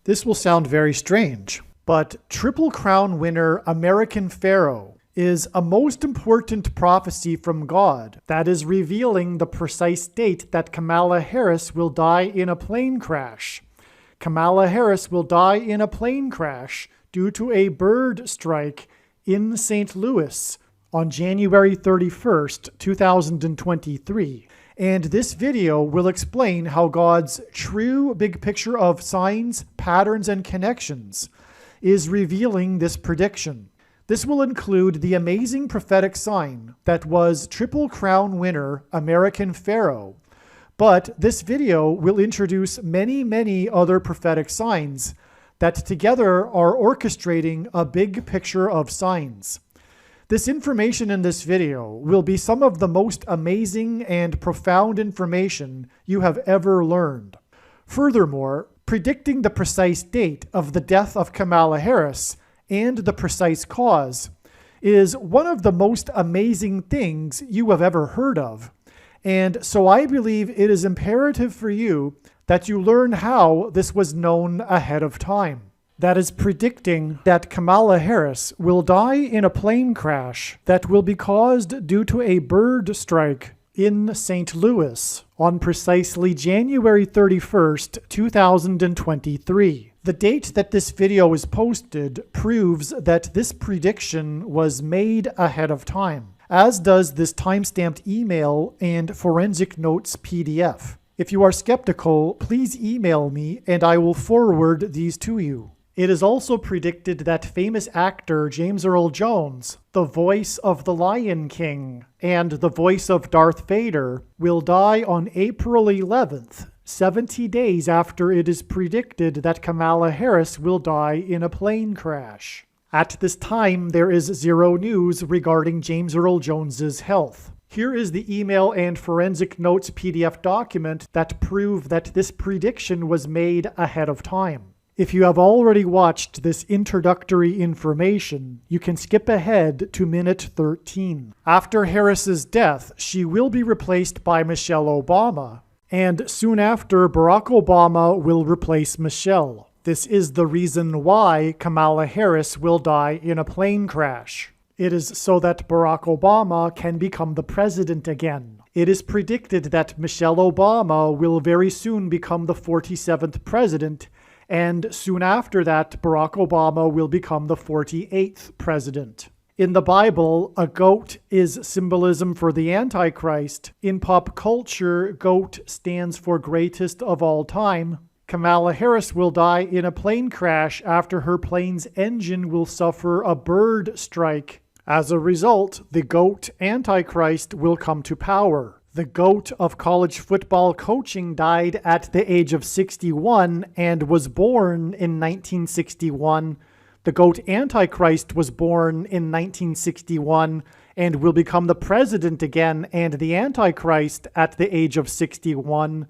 This will sound very strange, but Triple Crown winner American Pharaoh is a most important prophecy from God that is revealing the precise date that Kamala Harris will die in a plane crash. Kamala Harris will die in a plane crash due to a bird strike in St. Louis on January 31st, 2023. And this video will explain how God's true big picture of signs, patterns, and connections is revealing this prediction. This will include the amazing prophetic sign that was Triple Crown winner American Pharaoh. But this video will introduce many other prophetic signs that together are orchestrating a big picture of signs. This information in this video will be some of the most amazing and profound information you have ever learned. Furthermore, predicting the precise date of the death of Kamala Harris and the precise cause is one of the most amazing things you have ever heard of. And so I believe it is imperative for you that you learn how this was known ahead of time. That is predicting that Kamala Harris will die in a plane crash that will be caused due to a bird strike in St. Louis on precisely January 31st, 2023. The date that this video is posted proves that this prediction was made ahead of time, as does this timestamped email and forensic notes PDF. If you are skeptical, please email me and I will forward these to you. It is also predicted that famous actor James Earl Jones, the voice of the Lion King and the voice of Darth Vader, will die on April 11th, 70 days after it is predicted that Kamala Harris will die in a plane crash. At this time, there is zero news regarding James Earl Jones's health. Here is the email and forensic notes PDF document that prove that this prediction was made ahead of time. If you have already watched this introductory information, you can skip ahead to minute 13. After Harris's death, she will be replaced by Michelle Obama, and soon after, Barack Obama will replace Michelle. This is the reason why Kamala Harris will die in a plane crash. It is so that Barack Obama can become the president again. It is predicted that Michelle Obama will very soon become the 47th president, and soon after that, Barack Obama will become the 48th president. In the Bible, a goat is symbolism for the Antichrist. In pop culture, goat stands for greatest of all time. Kamala Harris will die in a plane crash after her plane's engine will suffer a bird strike. As a result, the goat Antichrist will come to power. The GOAT of college football coaching died at the age of 61 and was born in 1961. The GOAT Antichrist was born in 1961 and will become the president again and the Antichrist at the age of 61.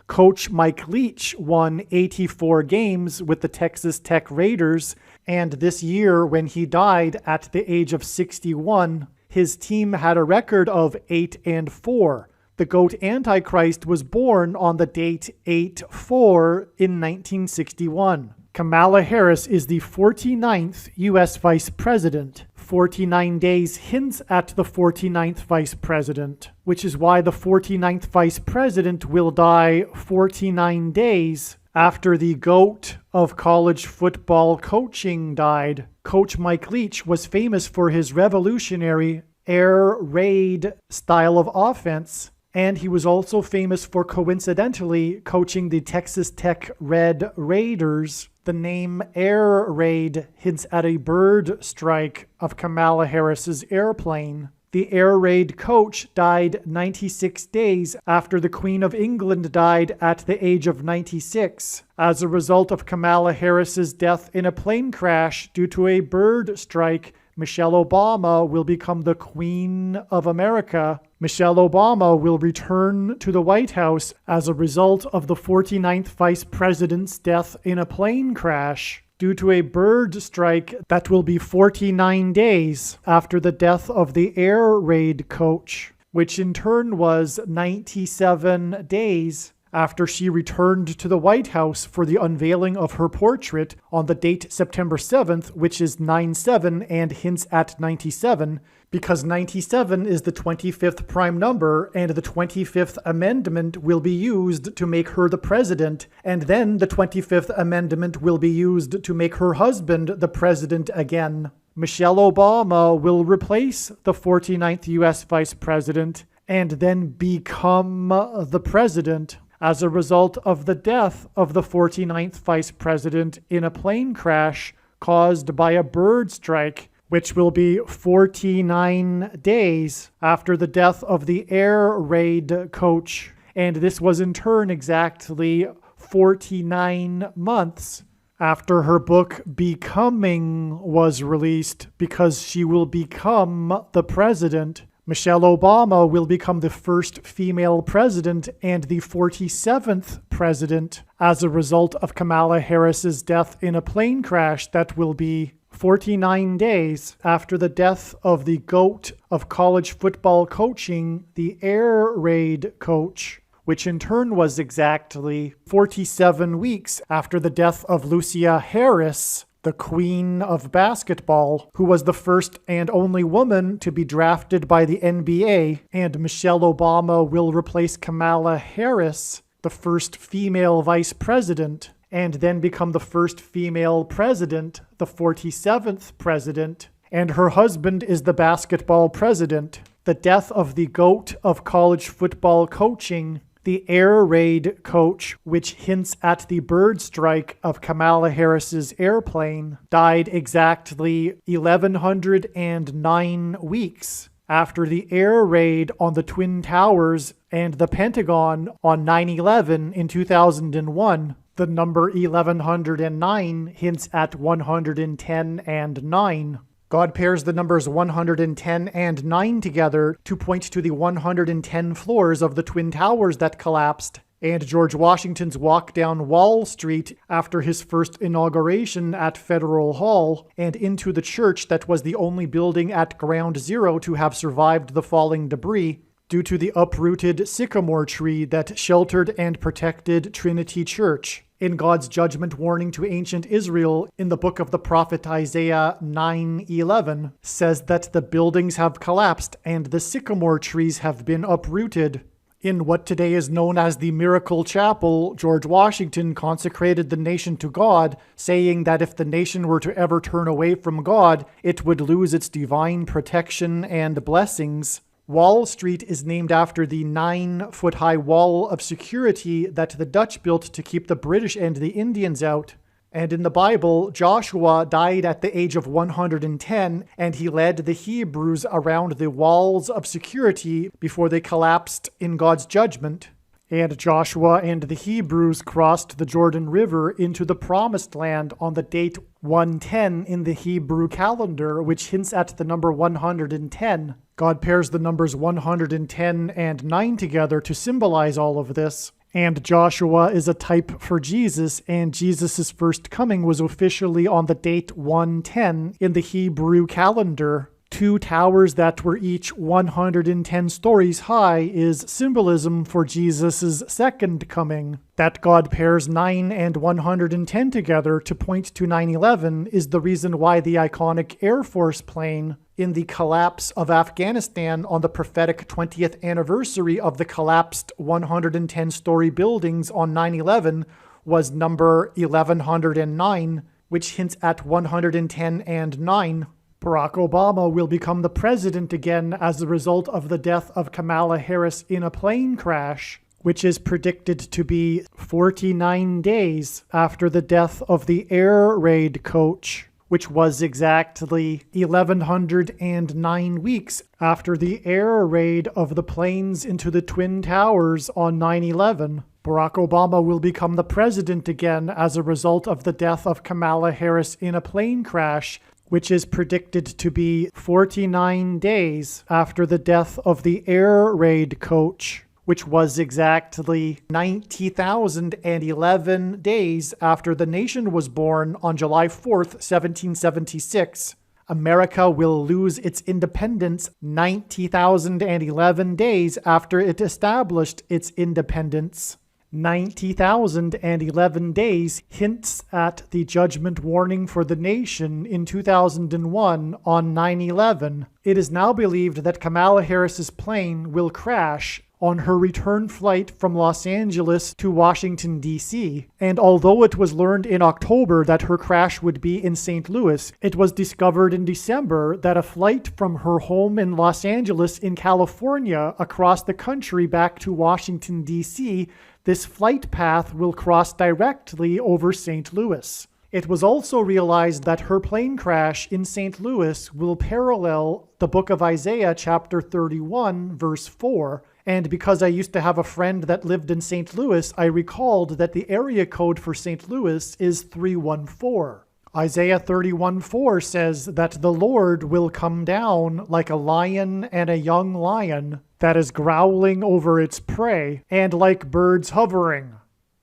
Coach Mike Leach won 84 games with the Texas Tech Raiders, and this year when he died at the age of 61, his team had a record of 8-4. The GOAT Antichrist was born on the date 8-4 in 1961. Kamala Harris is the 49th U.S. Vice President. 49 days hints at the 49th Vice President, which is why the 49th Vice President will die 49 days after the GOAT of college football coaching died. Coach Mike Leach was famous for his revolutionary air raid style of offense, and he was also famous for coincidentally coaching the Texas Tech Red Raiders. The name Air Raid hints at a bird strike of Kamala Harris's airplane. The Air Raid coach died 96 days after the Queen of England died at the age of 96, as a result of Kamala Harris's death in a plane crash due to a bird strike. Michelle Obama will become the Queen of America. Michelle Obama will return to the White House as a result of the 49th Vice President's death in a plane crash due to a bird strike that will be 49 days after the death of the Air Raid coach, which in turn was 97 days after she returned to the White House for the unveiling of her portrait on the date September 7th, which is 9/7 and hints at 97, because 97 is the 25th prime number, and the 25th Amendment will be used to make her the president, and then the 25th Amendment will be used to make her husband the president again. Michelle Obama will replace the 49th U.S. Vice President and then become the president as a result of the death of the 49th Vice President in a plane crash caused by a bird strike, which will be 49 days after the death of the air raid coach. And this was in turn exactly 49 months after her book Becoming was released, because she will become the president. Michelle Obama will become the first female president and the 47th president as a result of Kamala Harris's death in a plane crash that will be 49 days after the death of the GOAT of college football coaching, the air raid coach, which in turn was exactly 47 weeks after the death of PHAROAH Harris, the queen of basketball, who was the first and only woman to be drafted by the NBA, and Michelle Obama will replace Kamala Harris, the first female vice president, and then become the first female president, the 47th president, and her husband is the basketball president. The death of the GOAT of college football coaching, the air raid coach, which hints at the bird strike of Kamala Harris's airplane, died exactly 1,109 weeks after the air raid on the Twin Towers and the Pentagon on 9/11 in 2001. The number 1109 hints at 110 and 9. God pairs the numbers 110 and 9 together to point to the 110 floors of the Twin Towers that collapsed, and George Washington's walk down Wall Street after his first inauguration at Federal Hall, and into the church that was the only building at Ground Zero to have survived the falling debris, due to the uprooted sycamore tree that sheltered and protected Trinity Church. In God's judgment warning to ancient Israel in the book of the prophet Isaiah 9:11 says that the buildings have collapsed and the sycamore trees have been uprooted. In what today is known as the Miracle Chapel, George Washington consecrated the nation to God, saying that if the nation were to ever turn away from God, it would lose its divine protection and blessings. Wall Street is named after the 9-foot-high wall of security that the Dutch built to keep the British and the Indians out. And in the Bible, Joshua died at the age of 110, and he led the Hebrews around the walls of security before they collapsed in God's judgment. And Joshua and the Hebrews crossed the Jordan River into the Promised Land on the date 110 in the Hebrew calendar, which hints at the number 110. God pairs the numbers 110 and 9 together to symbolize all of this. And Joshua is a type for Jesus, and Jesus' first coming was officially on the date 110 in the Hebrew calendar. 2 towers that were each 110 stories high is symbolism for Jesus' second coming. That God pairs 9 and 110 together to point to 9/11 is the reason why the iconic Air Force plane in the collapse of Afghanistan on the prophetic 20th anniversary of the collapsed 110-story buildings on 9/11 was number 1109, which hints at 110 and 9. Barack Obama will become the president again as a result of the death of Kamala Harris in a plane crash, which is predicted to be 49 days after the death of the air raid coach, which was exactly 1,109 weeks after the air raid of the planes into the Twin Towers on 9/11. Barack Obama will become the president again as a result of the death of Kamala Harris in a plane crash, which is predicted to be 49 days after the death of the air raid coach, which was exactly 90,011 days after the nation was born on July 4th, 1776. America will lose its independence 90,011 days after it established its independence. 90,011 days hints at the judgment warning for the nation in 2001 on 9/11. It is now believed that Kamala Harris's plane will crash on her return flight from Los Angeles to Washington, D.C., and although it was learned in October that her crash would be in St. Louis, it was discovered in December that a flight from her home in Los Angeles in California across the country back to Washington, D.C., this flight path will cross directly over St. Louis. It was also realized that her plane crash in St. Louis will parallel the book of Isaiah chapter 31, verse 4, and because I used to have a friend that lived in St. Louis, I recalled that the area code for St. Louis is 314. Isaiah 31:4 says that the Lord will come down like a lion and a young lion that is growling over its prey, and like birds hovering.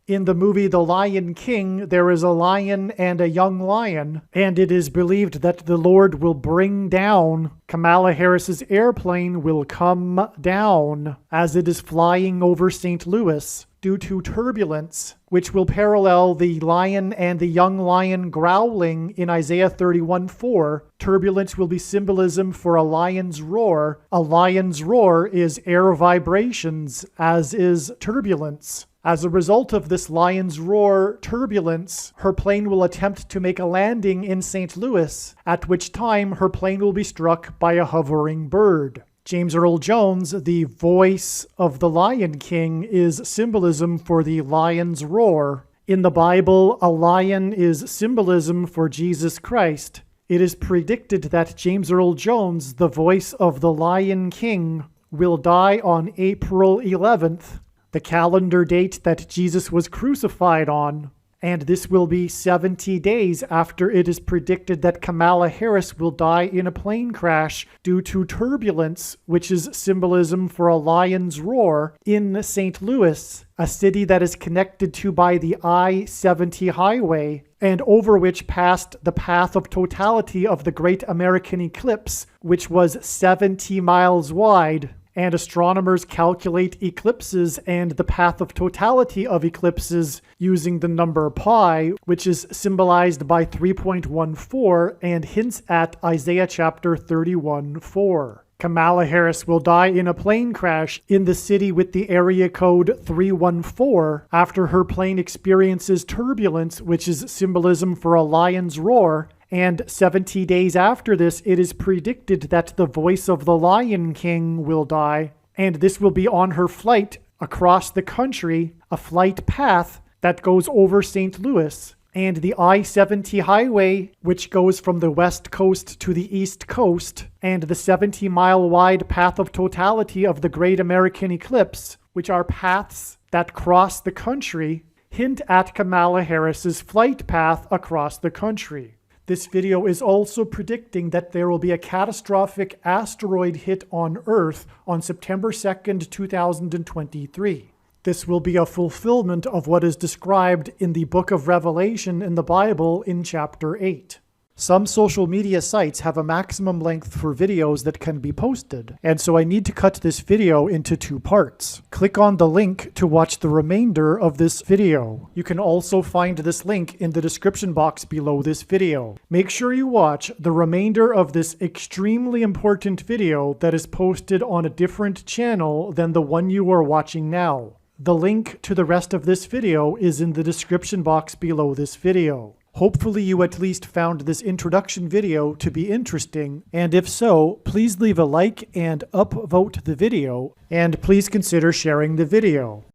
In the movie The Lion King, there is a lion and a young lion, and it is believed that the Lord will bring down Kamala Harris's airplane will come down as it is flying over St. Louis due to turbulence, which will parallel the lion and the young lion growling in Isaiah 31:4. Turbulence will be symbolism for a lion's roar. A lion's roar is air vibrations, as is turbulence. As a result of this lion's roar turbulence, her plane will attempt to make a landing in St. Louis, at which time her plane will be struck by a hovering bird. James Earl Jones, the voice of the Lion King, is symbolism for the lion's roar. In the Bible, a lion is symbolism for Jesus Christ. It is predicted that James Earl Jones, the voice of the Lion King, will die on April 11th, the calendar date that Jesus was crucified on, and this will be 70 days after it is predicted that Kamala Harris will die in a plane crash due to turbulence, which is symbolism for a lion's roar, in St. Louis, a city that is connected to by the I-70 highway, and over which passed the path of totality of the Great American Eclipse, which was 70 miles wide. And astronomers calculate eclipses and the path of totality of eclipses using the number pi, which is symbolized by 3.14 and hints at Isaiah chapter 31:4. Kamala Harris will die in a plane crash in the city with the area code 314 after her plane experiences turbulence, which is symbolism for a lion's roar. And 70 days after this, it is predicted that the voice of the Lion King will die, and this will be on her flight across the country, a flight path that goes over St. Louis, and the I-70 highway, which goes from the west coast to the east coast, and the 70-mile-wide path of totality of the Great American Eclipse, which are paths that cross the country, hint at Kamala Harris's flight path across the country. This video is also predicting that there will be a catastrophic asteroid hit on Earth on September 2nd, 2023. This will be a fulfillment of what is described in the book of Revelation in the Bible in chapter 8. Some social media sites have a maximum length for videos that can be posted, and so I need to cut this video into 2 parts. Click on the link to watch the remainder of this video. You can also find this link in the description box below this video. Make sure you watch the remainder of this extremely important video that is posted on a different channel than the one you are watching now. The link to the rest of this video is in the description box below this video. Hopefully you at least found this introduction video to be interesting, and if so, please leave a like and upvote the video, and please consider sharing the video.